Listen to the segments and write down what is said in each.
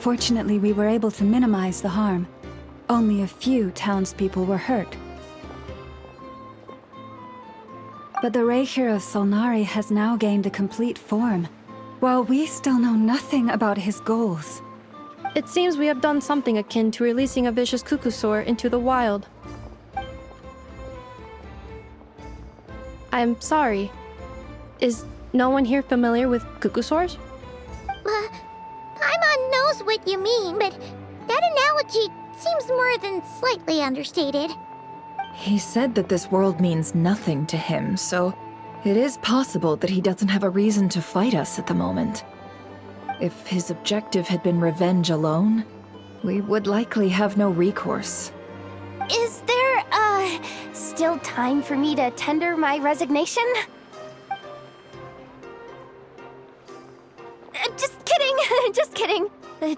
Fortunately, we were able to minimize the harm. Only a few townspeople were hurt. But the Reikir of Solnari has now gained a complete form, while we still know nothing about his goals. It seems we have done something akin to releasing a vicious Kukusaur into the wild. I'm sorry. Is no one here familiar with Kukusaurs? Paimon knows what you mean, but that analogy seems more than slightly understated. He said that this world means nothing to him, so it is possible that he doesn't have a reason to fight us at the moment. If his objective had been revenge alone, we would likely have no recourse. Is there, still time for me to tender my resignation? Just kidding, just kidding.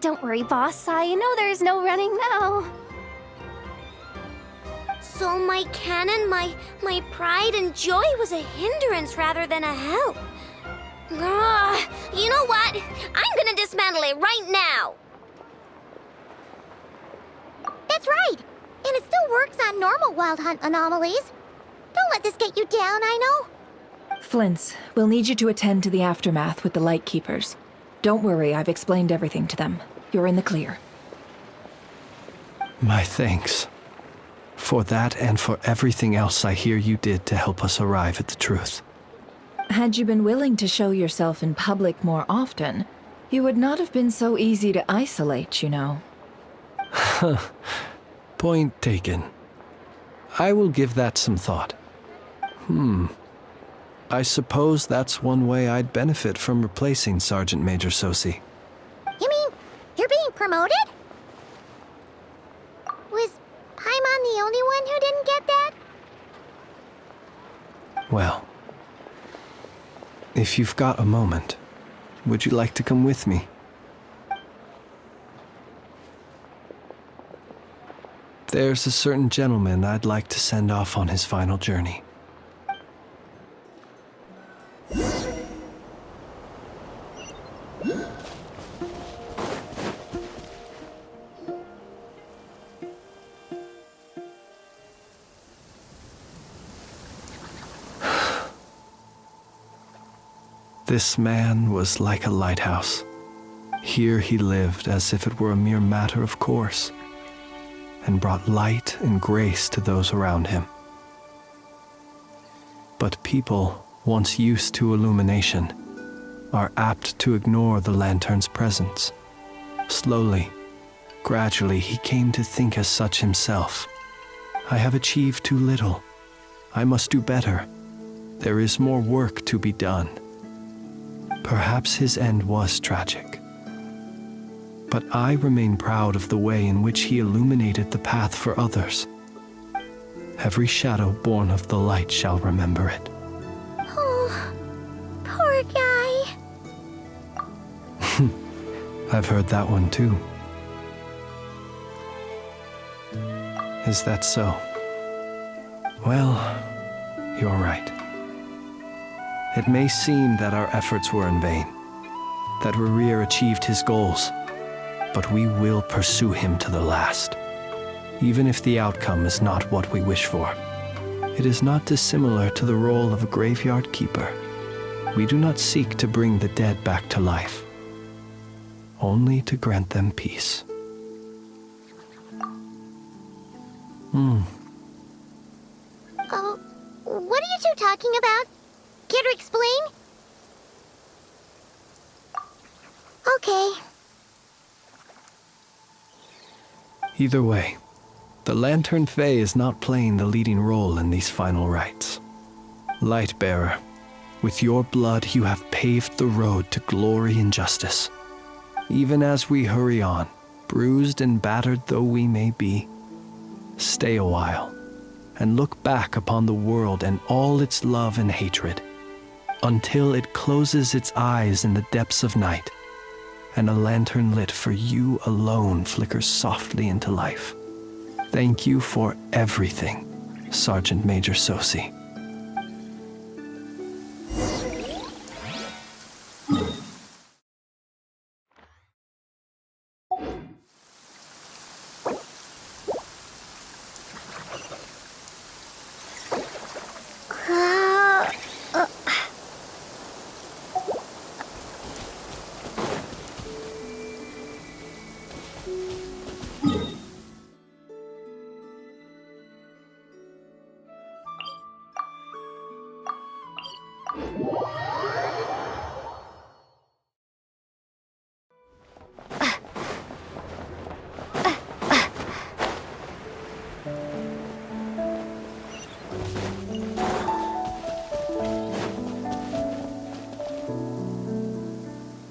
Don't worry, boss, I know there's no running now. So my canon, my pride and joy was a hindrance rather than a help. You know what? I'm gonna dismantle it right now. That's right. And it still works on normal wild hunt anomalies. Don't let this get you down, I know. Flints, we'll need you to attend to the aftermath with the Lightkeepers. Don't worry, I've explained everything to them. You're in the clear. My thanks. For that and for everything else I hear you did to help us arrive at the truth. Had you been willing to show yourself in public more often, you would not have been so easy to isolate, you know. Point taken. I will give that some thought. I suppose that's one way I'd benefit from replacing Sergeant Major Sosi. You mean you're being promoted? Was Paimon the only one who didn't get that? Well, if you've got a moment, would you like to come with me? There's a certain gentleman I'd like to send off on his final journey. This man was like a lighthouse. Here he lived as if it were a mere matter of course, and brought light and grace to those around him. But people, once used to illumination, are apt to ignore the lantern's presence. Slowly, gradually, he came to think as such himself. I have achieved too little. I must do better. There is more work to be done. Perhaps his end was tragic. But I remain proud of the way in which he illuminated the path for others. Every shadow born of the light shall remember it. Oh, poor guy. I've heard that one too. Is that so? Well, you're right. It may seem that our efforts were in vain, that Rerir achieved his goals, but we will pursue him to the last, even if the outcome is not what we wish for. It is not dissimilar to the role of a graveyard keeper. We do not seek to bring the dead back to life, only to grant them peace. Oh, what are you two talking about? Care to explain? Okay. Either way, the Lantern Fae is not playing the leading role in these final rites. Lightbearer, with your blood you have paved the road to glory and justice. Even as we hurry on, bruised and battered though we may be, stay a while and look back upon the world and all its love and hatred, until it closes its eyes in the depths of night, and a lantern lit for you alone flickers softly into life. Thank you for everything, Sergeant Major Sosi.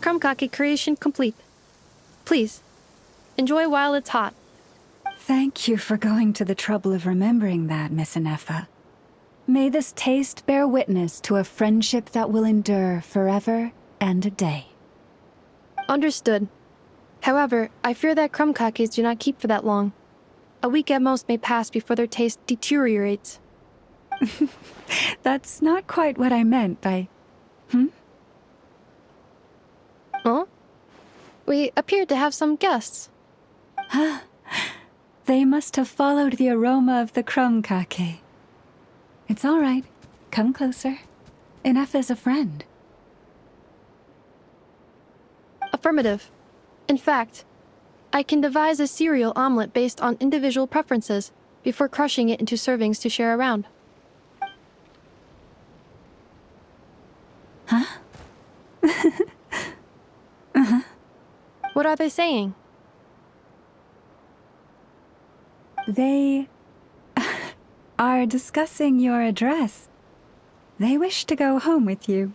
Krumkake creation complete. Please, enjoy while it's hot. Thank you for going to the trouble of remembering that, Miss Inefa. May this taste bear witness to a friendship that will endure forever and a day. Understood. However, I fear that krumkakes do not keep for that long. A week at most may pass before their taste deteriorates. That's not quite what I meant by... Huh? We appeared to have some guests. They must have followed the aroma of the krumkake. It's all right. Come closer. Inefa's a friend. Affirmative. In fact, I can devise a cereal omelet based on individual preferences before crushing it into servings to share around. Huh? What are they saying? They are discussing your address. They wish to go home with you.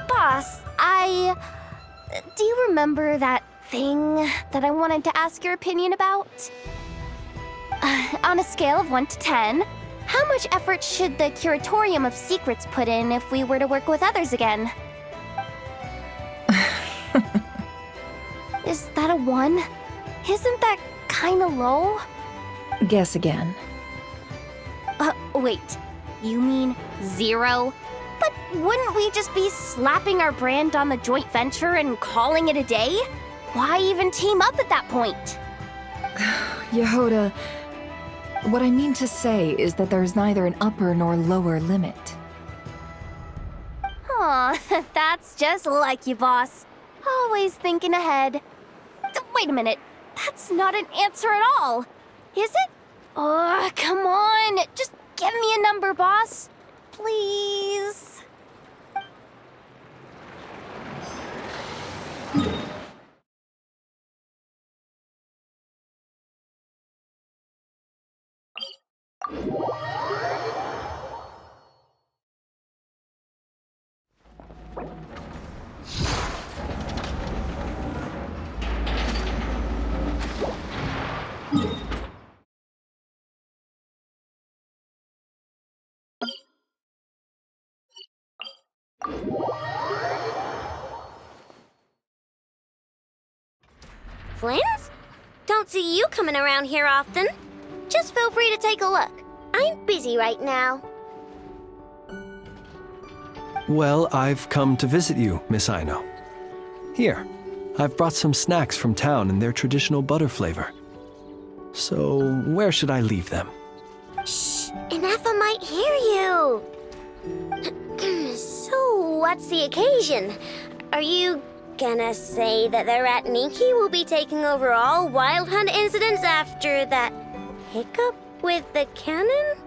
Boss, do you remember that thing that I wanted to ask your opinion about? On a scale of 1 to 10, how much effort should the Curatorium of Secrets put in if we were to work with others again? Is that a 1? Isn't that kinda low? Guess again. Wait, you mean 0? But wouldn't we just be slapping our brand on the joint venture and calling it a day? Why even team up at that point? Yehoda, what I mean to say is that there's neither an upper nor lower limit. Aw, that's just like you, boss. Always thinking ahead. Wait a minute, that's not an answer at all. Is it? Oh, come on, just give me a number, boss. Please. Flins? Don't see you coming around here often. Just feel free to take a look. I'm busy right now. Well, I've come to visit you, Miss Aino. Here, I've brought some snacks from town in their traditional butter flavor. So, where should I leave them? Shh, Inefa might hear you. So, what's the occasion? Are you gonna say that the Ratniki will be taking over all Wild Hunt incidents after that hiccup with the cannon?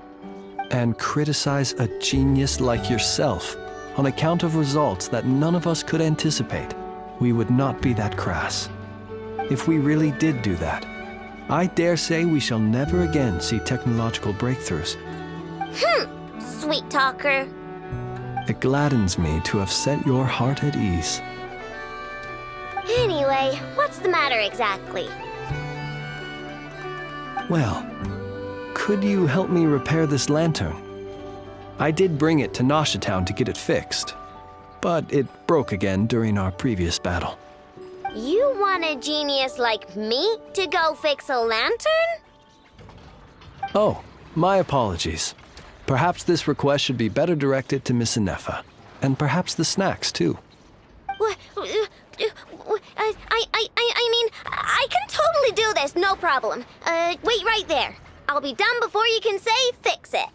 And criticize a genius like yourself on account of results that none of us could anticipate. We would not be that crass. If we really did do that, I dare say we shall never again see technological breakthroughs. Sweet talker. It gladdens me to have set your heart at ease. Anyway, what's the matter exactly? Well, could you help me repair this lantern? I did bring it to Nasha Town to get it fixed, but it broke again during our previous battle. You want a genius like me to go fix a lantern? Oh, my apologies. Perhaps this request should be better directed to Miss Inefa, and perhaps the snacks too. What? I mean, I can totally do this, no problem. Wait right there. I'll be done before you can say fix it.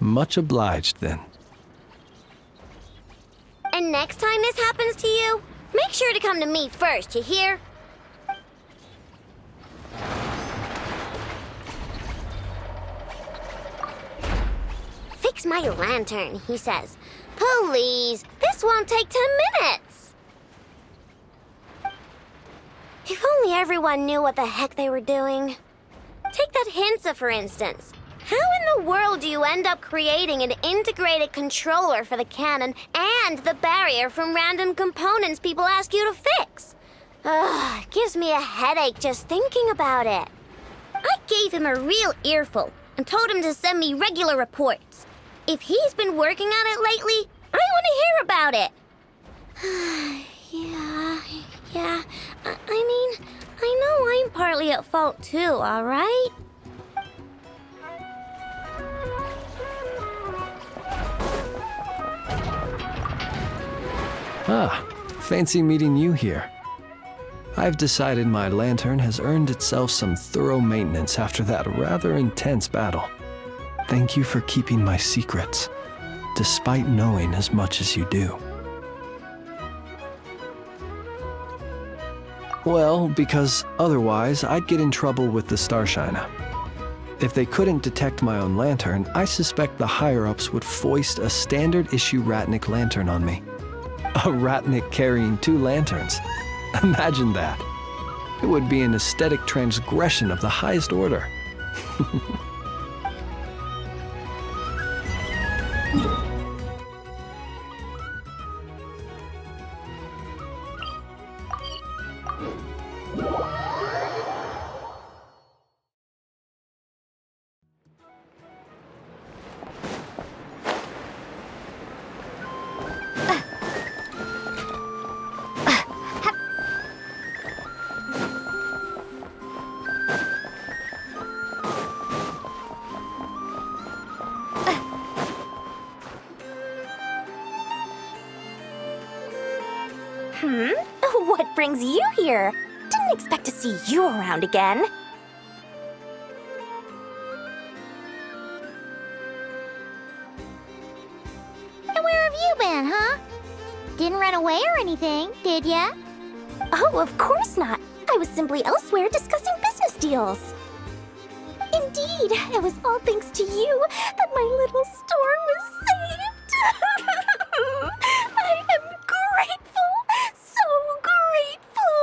Much obliged then. And next time this happens to you, make sure to come to me first, you hear? Fix my lantern, he says. Please, this won't take 10 minutes. If only everyone knew what the heck they were doing. Take that Hinsa, for instance. How in the world do you end up creating an integrated controller for the cannon and the barrier from random components people ask you to fix? Ugh, it gives me a headache just thinking about it. I gave him a real earful and told him to send me regular reports. If he's been working on it lately, I want to hear about it. Yeah. I mean, I know I'm partly at fault too, all right? Ah, fancy meeting you here. I've decided my lantern has earned itself some thorough maintenance after that rather intense battle. Thank you for keeping my secrets, despite knowing as much as you do. Well, because otherwise I'd get in trouble with the Starshiner. If they couldn't detect my own lantern, I suspect the higher-ups would foist a standard-issue Ratnik lantern on me. A Ratnik carrying 2 lanterns. Imagine that. It would be an aesthetic transgression of the highest order. What brings you here? Didn't expect to see you around again. And where have you been, huh? Didn't run away or anything, did ya? Oh, of course not. I was simply elsewhere discussing business deals. Indeed, it was all thanks to you that my little store was saved. I am grateful, so grateful.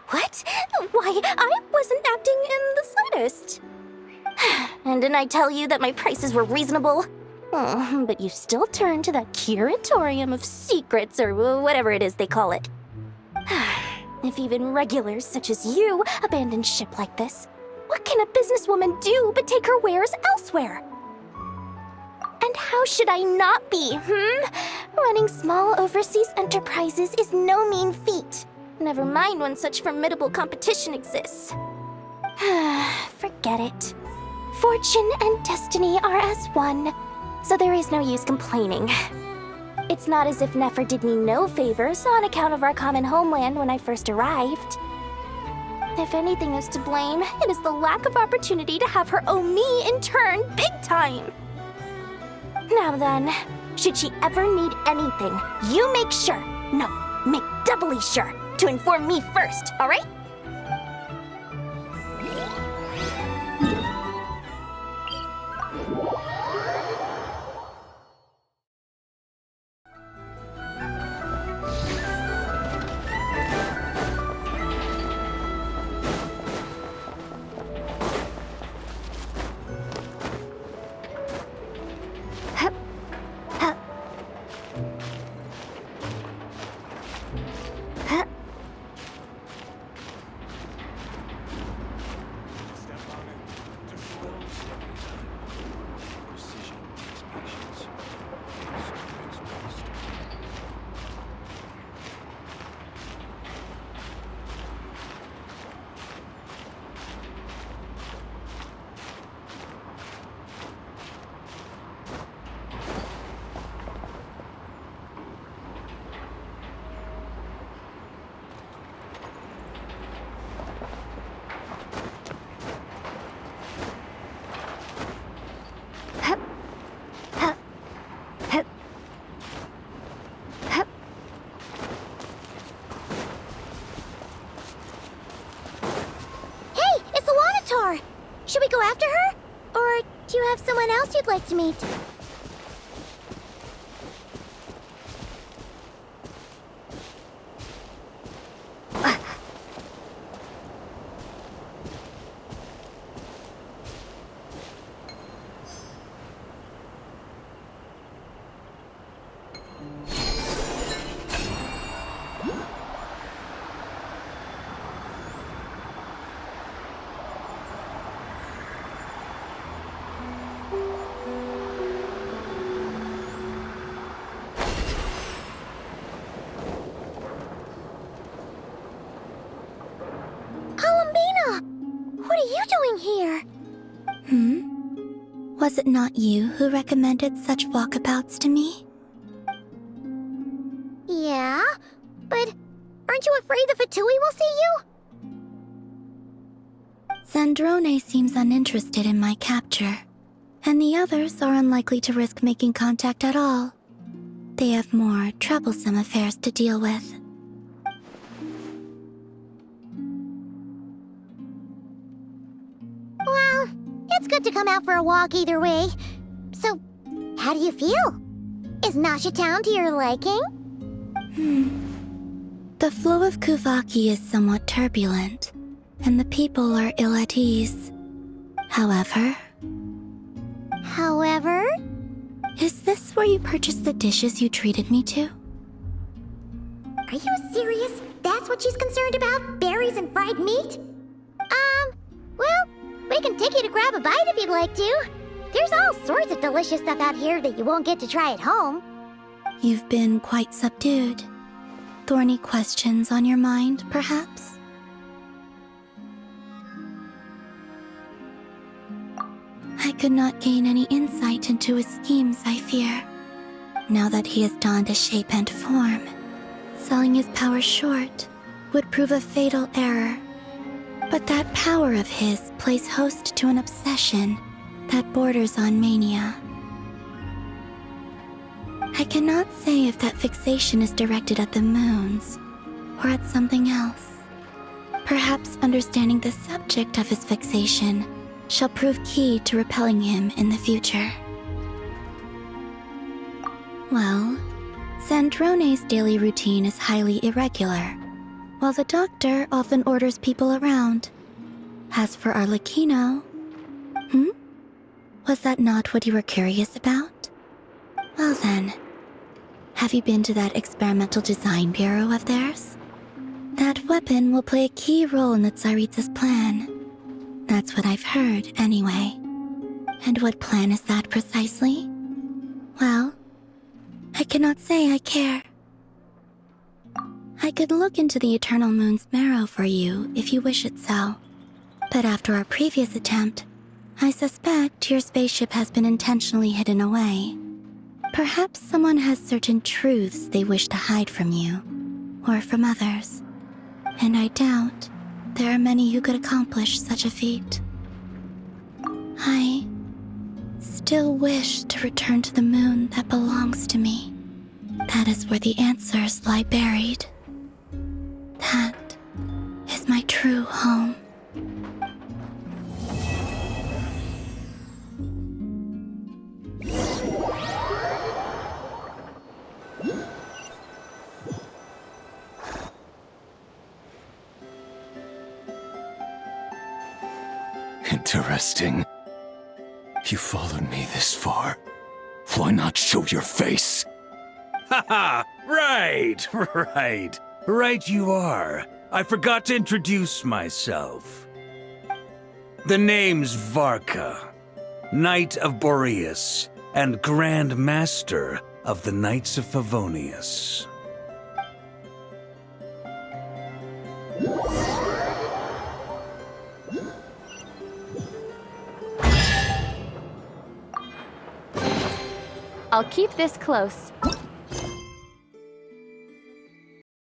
What? Why, I wasn't acting in the slightest. And didn't I tell you that my prices were reasonable? Oh, but you still turn to that curatorium of secrets, or whatever it is they call it. If even regulars such as you abandon ship like this, what can a businesswoman do but take her wares elsewhere? And how should I not be, Running small overseas enterprises is no mean feat. Never mind when such formidable competition exists. Forget it. Fortune and destiny are as one, so there is no use complaining. It's not as if Nefer did me no favors on account of our common homeland when I first arrived. If anything is to blame, it is the lack of opportunity to have her owe me in turn big time. Now then, Should she ever need anything, you make sure, no, make doubly sure, to inform me first, alright? Should we go after her? Or do you have someone else you'd like to meet? What are you doing here? Was it not you who recommended such walkabouts to me? Yeah, but aren't you afraid the Fatui will see you? Zandrone seems uninterested in my capture, and the others are unlikely to risk making contact at all. They have more troublesome affairs to deal with. Well, it's good to come out for a walk either way. So, how do you feel? Is Nasha Town to your liking? The flow of Kuvaki is somewhat turbulent, and the people are ill at ease. However... Is this where you purchased the dishes you treated me to? Are you serious? That's what she's concerned about? Berries and fried meat? Well, we can take you to grab a bite if you'd like to. There's all sorts of delicious stuff out here that you won't get to try at home. You've been quite subdued. Thorny questions on your mind, perhaps? I could not gain any insight into his schemes, I fear. Now that he has donned a shape and form, selling his power short would prove a fatal error. But that power of his plays host to an obsession that borders on mania. I cannot say if that fixation is directed at the moons or at something else. Perhaps understanding the subject of his fixation shall prove key to repelling him in the future. Well, Zandrone's daily routine is highly irregular, while the doctor often orders people around. As for Arlecchino... Was that not what you were curious about? Well then, have you been to that experimental design bureau of theirs? That weapon will play a key role in the Tsaritsa's plan. That's what I've heard, anyway. And what plan is that precisely? Well, I cannot say I care. I could look into the Eternal Moon's marrow for you if you wish it so. But after our previous attempt, I suspect your spaceship has been intentionally hidden away. Perhaps someone has certain truths they wish to hide from you, or from others. And I doubt there are many who could accomplish such a feat. I still wish to return to the moon that belongs to me. That is where the answers lie buried. That is my true home. Interesting. You followed me this far. Why not show your face? Haha! Right! Right you are. I forgot to introduce myself. The name's Varka, Knight of Boreas, and Grand Master of the Knights of Favonius. I'll keep this close.